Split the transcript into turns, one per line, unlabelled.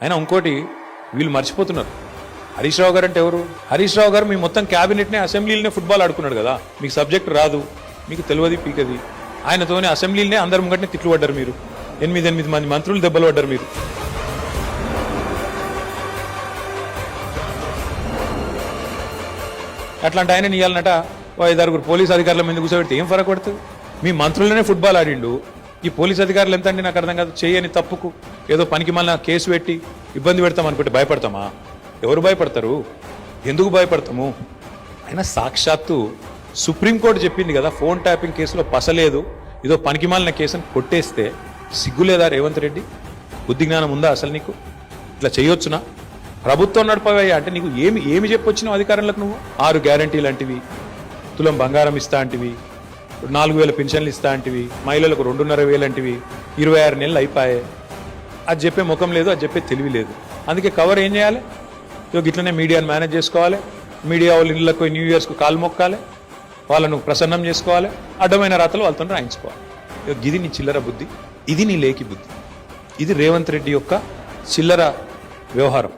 అయినా ఇంకోటి వీళ్ళు మర్చిపోతున్నారు. హరీష్ రావు గారు అంటే ఎవరు? హరీష్ రావు గారు మీ మొత్తం క్యాబినెట్నే అసెంబ్లీలోనే ఫుట్బాల్ ఆడుకున్నాడు కదా. మీకు సబ్జెక్ట్ రాదు, మీకు తెలియదు పీకది. ఆయనతోనే అసెంబ్లీలోనే అందరి ముంగట్నే తిట్లు పడ్డారు మీరు. 8 మంది మంత్రులు దెబ్బలు పడ్డారు మీరు. అట్లాంటి ఆయన ఇయ్యాలన్నట 5-6 పోలీస్ అధికారుల మీద కూర్చోబెడితే ఏం ఫరక్ పడుతుంది? మీ మంత్రులనే ఫుట్బాల్ ఆడిండు, ఈ పోలీస్ అధికారులు ఎంత అండి నాకు అర్థం కాదు. చేయని తప్పుకు ఏదో పనికి మళ్ళీ కేసు పెట్టి ఇబ్బంది పెడతాం అనుకుంటే భయపడతామా? ఎవరు భయపడతారు? ఎందుకు భయపడతాము? అయినా సాక్షాత్తు సుప్రీంకోర్టు చెప్పింది కదా, ఫోన్ ట్యాపింగ్ కేసులో పసలేదు, ఏదో పనికి మాలిన కేసుని కొట్టేస్తే సిగ్గులేదా రేవంత్ రెడ్డి? బుద్ధి జ్ఞానం ఉందా అసలు నీకు? ఇట్లా చేయొచ్చునా? ప్రభుత్వం నడపవయ్యా అంటే నీకు ఏమి చెప్పొచ్చినావు అధికారంలోకి? నువ్వు 6 గ్యారంటీలు అంటివి, తులం బంగారం ఇస్తా అంటివి, 4,000 పెన్షన్లు ఇస్తా అంటివి, మహిళలకు 2,500 అంటివి, 26 నెలలు అయిపోయాయి. అది చెప్పే ముఖం లేదు, అది చెప్పే తెలివి లేదు. అందుకే కవర్ ఏం చేయాలి? ఇట్లనే మీడియాను మేనేజ్ చేసుకోవాలి, మీడియా వాళ్ళ ఇళ్ళకు న్యూ ఇయర్స్కు కాలు మొక్కాలి, వాళ్ళను ప్రసన్నం చేసుకోవాలి, అడ్డమైన రాతలు వాళ్ళతో రాయించుకోవాలి. ఇది నీ చిల్లర బుద్ధి, ఇది నీ లేకి బుద్ధి, ఇది రేవంత్ రెడ్డి యొక్క చిల్లర వ్యవహారం.